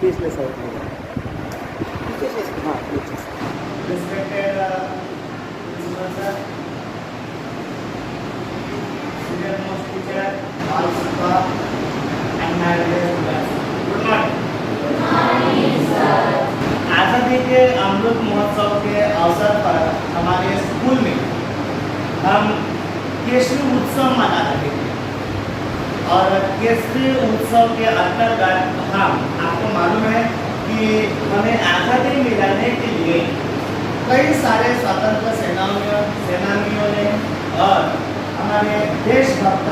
पीछले side में पीछे से, हाँ पीछे से। Respected principal sir, senior most teacher, all staff, and my dear students. Good morning. आज़ादी के अमृत महोत्सव के अवसर पर हमारे स्कूल में हम केसरी उत्सव मना रहे थे और केसरी उत्सव के अंतर्गत हम आपको मालूम है कि हमें आज़ादी मिलाने के लिए कई सारे स्वतंत्र सेनानियों ने और हमारे देशभक्त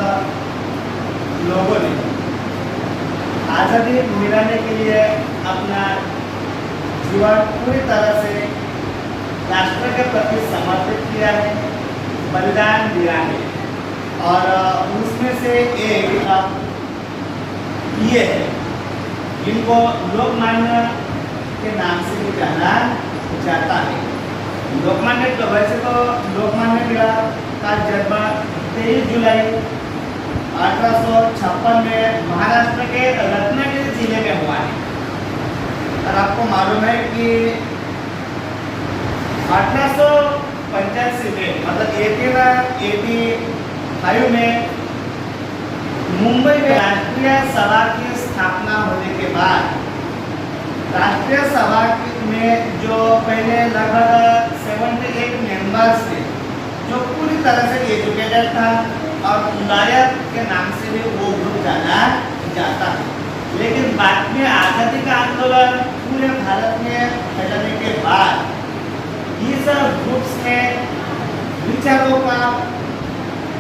लोगों ने आज़ादी मिलाने के लिए अपना जीवन पूरी तरह से राष्ट्र के प्रति समर्पित किया है, बलिदान दिया है। और उसमें से एक ये है जिनको लोकमान्य के नाम से भी जाना जाता है। लोकमान्य तो वैसे तो लोकमान्य तिलक का जन्म 23 जुलाई 1856 में महाराष्ट्र के रत्नागिरी जिले में हुआ है। और आपको मालूम है कि 1885 में मतलब 1885 में मुंबई में राष्ट्रीय सभा की स्थापना होने के बाद राष्ट्रीय सभा में जो पहले लगभग 78 मेंबर्स थे जो पूरी तरह से एजुकेटेड था और लायक के नाम से भी वो ग्रुप जाना जाता है। लेकिन बाद में आज़ादी का आंदोलन पूरे भारत में फैलने के बाद इस ग्रुप्स के विचारों का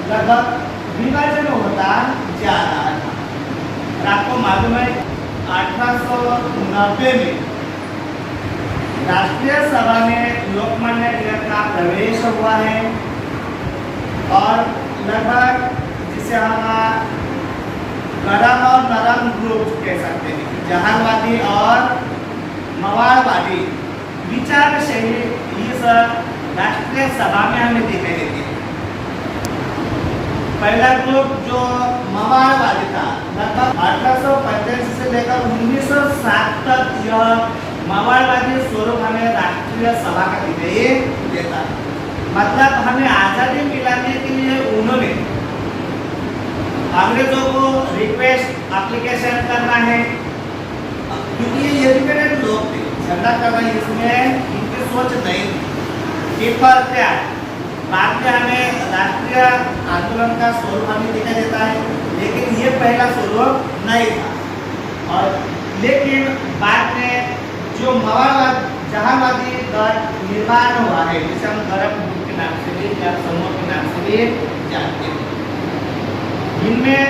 लगभग विभाजन होता जा रहा था। और आपको मालूम है 1890 में राष्ट्रीय सभा में लोकमान्य तिलक का प्रवेश हुआ है और लगभग जिसे हम गरम और नरम ग्रुप कह सकते हैं, जहालवादी और मवाड़वादी विचार शैली इस राष्ट्रीय सभा में हमें दिखाई देती है। पहला ग्रुप जो मवाड़वादी था लगभग 1885 से लेकर 1907 तक यह मवाड़वादी स्वरूप हमें राष्ट्रीय सभा का दिखाई देता है। मतलब हमें आज़ादी मिलाने के लिए उन्होंने अंग्रेजों को रिक्वेस्ट एप्लीकेशन करना है क्योंकि ये एजुकेटेड लोग थे, झगड़ा करना इसमें इनकी सोच नहीं थी। पेपर क्या बाद में हमें राष्ट्रीय आंदोलन का स्वरूप हमें दिखाई देता है, लेकिन ये पहला स्वरूप नहीं था। और लेकिन बाद में जो मवाड़वाद जहालवादी दल निर्माण हुआ है जिसे हम गरम ग्रुप के नाम से भी या समूह के नाम से भी जानते हैं, इनमें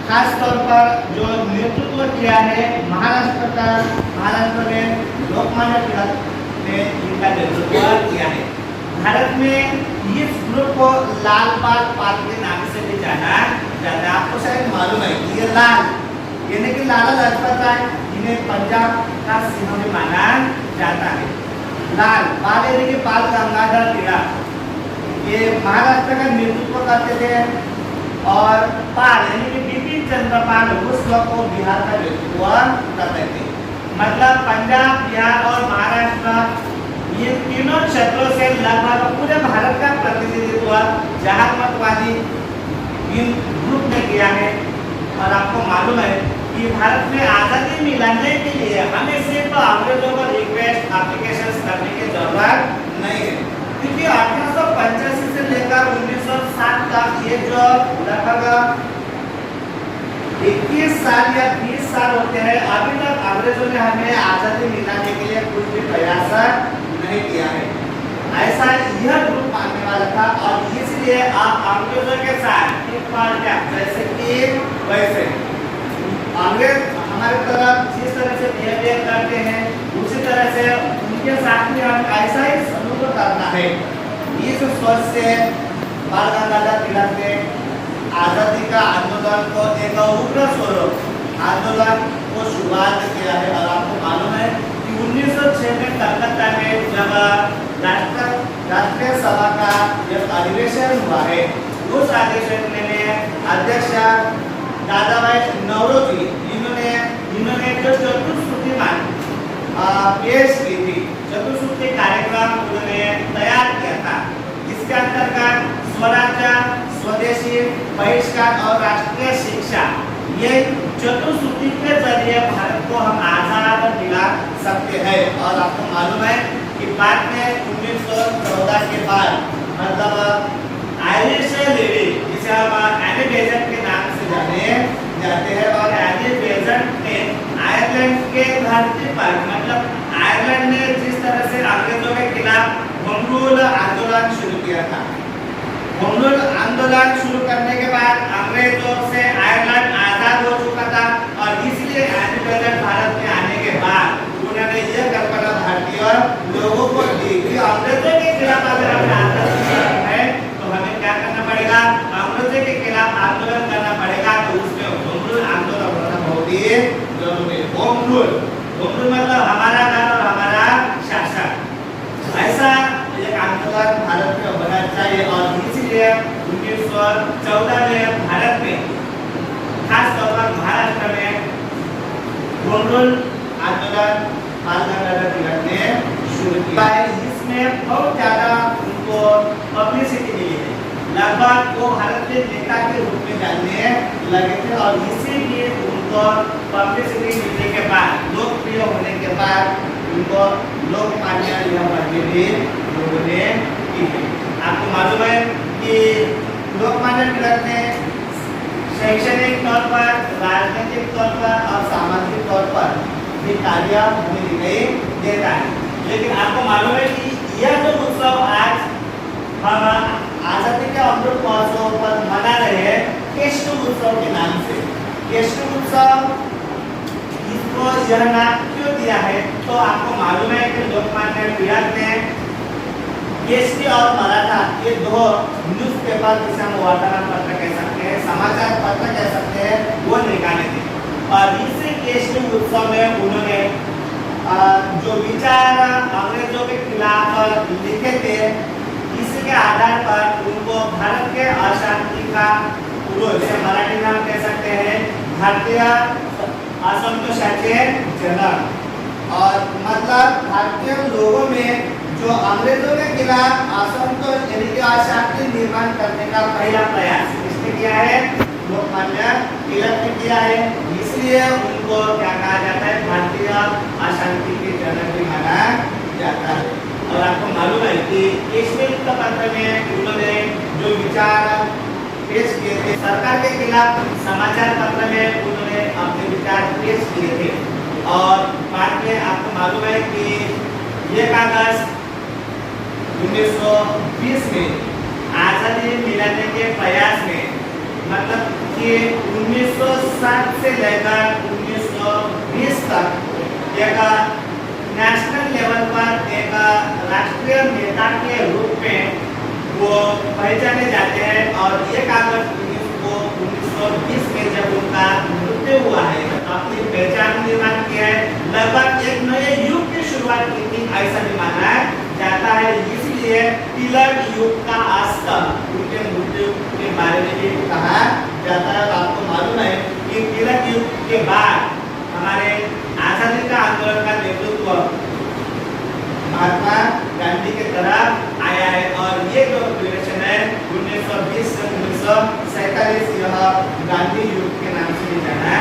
खास तौर पर जो नेतृत्व किया है महाराष्ट्र में लोकमान्य तिलक ने इनका नेतृत्व किया है। भारत में इस ग्रुप को लाल बाल पाल के नाम से भी जाना जाता है। आपको शायद मालूम है कि ये लाल यानी कि लाला लाजपत राय, इन्हें पंजाब का सिंह भी माना जाता है। लाल बाल यानी कि बाल गंगाधर तिलक ये महाराष्ट्र का नेतृत्व करते थे और पाल यानी कि बिपिन चंद्र पाल उस वक्त को बिहार का नेतृत्व करते थे। मतलब पंजाब, बिहार और महाराष्ट्र ये तीनों क्षेत्रों से लगभग पूरे भारत का प्रतिनिधित्व जहालमतवादी इन ग्रुप ने किया है। और आपको मालूम है कि भारत में आज़ादी मिलाने के लिए हमें सिर्फ अंग्रेजों को रिक्वेस्ट एप्लीकेशन करने की जरूरत नहीं है, क्योंकि 1885 से लेकर 1907 तक ये जो लगभग 21 साल या 20 साल होते हैं, अभी तक अंग्रेजों ने हमें आज़ादी मिलाने के लिए कुछ भी प्रयास नहीं किया है। ऐसा यह ग्रुप मानने वाला था और इसलिए आप अंग्रेजों के साथ एक पार्टी जैसे कि वैसे अंग्रेज हमारे तरफ जिस तरह से बिहेवियर करते हैं उसी तरह से उनके साथ में हम ऐसा ही सलूक करना है। इस सोच से बाल गंगाधर तिलक ने आज़ादी का आंदोलन को एक उग्र स्वरूप आंदोलन को शुरुआत किया है। और आपको मालूम है कि 1906 में कलकत्ता में जब राष्ट्रीय सभा का जब अधिवेशन हुआ है, उस अधिवेशन में अध्यक्ष दादाभाई नौरोजी इन्होंने जो चतुर्श्रुति मानी पेश की थी। चतुर्सूत्री कार्यक्रम उन्होंने तैयार किया था। इसके अंतर्गत स्वराज्य, स्वदेशी, बहिष्कार और राष्ट्रीय शिक्षा, ये चतुर्सूत्री के जरिए भारत को हम आजाद दिला सकते हैं। और आपको मालूम है कि बाद में 1914 के बाद मतलब आयरिश लेडी, जिसे हम एनी बेसेंट के नाम से जाने जाते हैं, और एनी बेसेंट ने आयरलैंड के धरती पर मतलब आयरलैंड ने जिस तरह से अंग्रेजों के खिलाफ होम रूल आंदोलन शुरू किया था, होम रूल आंदोलन शुरू करने के बाद अंग्रेजों से आयरलैंड आजाद हो चुका था, और इसलिए एनी बेसेंट भारत में आने के बाद उन्होंने यह कल्पना भारतीय लोगों को दी कि अंग्रेजों के खिलाफ अगर हमें आंदोलन है तो हमें क्या करना पड़ेगा, अंग्रेजों के खिलाफ आंदोलन करना पड़ेगा। तो उसमें होम रूल आंदोलन होना बहुत ही जरूरी है। होम रूल मतलब हमारा घर और हमारा शासन, ऐसा एक आंदोलन भारत में होना चाहिए। और इसीलिए 1914 में भारत में, खास तौर पर महाराष्ट्र में होम रूल आंदोलन बाल गंगाधर तिलक ने शुरू किया। इसमें बहुत ज्यादा उनको पब्लिसिटी मिली है, लगभग वो भारत के नेता के रूप में जानने लगे थे, और इसीलिए उनको पब्लिसिटी मिलने के बाद, लोकप्रिय होने के बाद उनको लोकमान्य उपाधि भी लोगों ने की है। आपको मालूम है कि लोकमान्य तिलक ने शैक्षणिक तौर पर, राजनीतिक तौर पर और सामाजिक तौर पर भी कार्य हमें दिखाई देता है। लेकिन आपको मालूम है कि यह जो उत्सव आज हम आजादी के अमृत महोत्सव पर मना रहे हैं, केशव उत्सव के नाम से। केशव उत्सव, इसको यह नाम क्यों दिया है, तो आपको मालूम है कि लोकमान्य तिलक ने केसरी और मराठा, ये दो न्यूज़पेपर, जिसे हम वर्तमान पत्र कह सकते हैं, समाचार पत्र कह सकते हैं, वो निकाले थे। और इसी केसरी उत्सव में उन्होंने जो विचार अंग्रेजों के खिलाफ लिखे थे, इसके आधार पर उनको भारत के अशांति का जिसे मराठी नाम कह सकते हैं भारतीय असंतोषाचे जनक। और मतलब भारतीय लोगों में जो अंग्रेजों के खिलाफ असंतोष यानी कि अशांति निर्माण करने का पहला प्रयास किसने किया है, लोकमान्य तिलक ने किया है। इसलिए उनको क्या कहा जाता है, भारतीय अशांति के जनक भी माना जाता है। और आपको मालूम है कि केशरी पत्र में उन्होंने जो विचार पेश किए थे सरकार के खिलाफ, समाचार पत्र में उन्होंने अपने विचार पेश किए थे। और बाद में आपको मालूम है कि 1 अगस्त 1920 में आजादी मिलाने के प्रयास में, मतलब कि 1907 से लेकर 1920 तक एक नेशनल लेवल पर एक राष्ट्रीय नेता के रूप में वो पहचाने जाते हैं। और 1 अगस्त 1920 में जब उनका मृत्यु हुआ है, अपनी पहचान निर्माण किया है, लगभग एक नए युग की शुरुआत की थी, ऐसा भी माना जाता है। इसलिए तिलक युग का अस्त उनके मृत्यु के बारे में भी कहा जाता है। आपको मालूम है कि तिलक युग के बाद हमारे आजादी का आंदोलन का नेतृत्व महात्मा गांधी के तरफ आया है। और ये जो ड्यूरेशन है 1920 से 1947, यह गांधी युग के नाम से जाना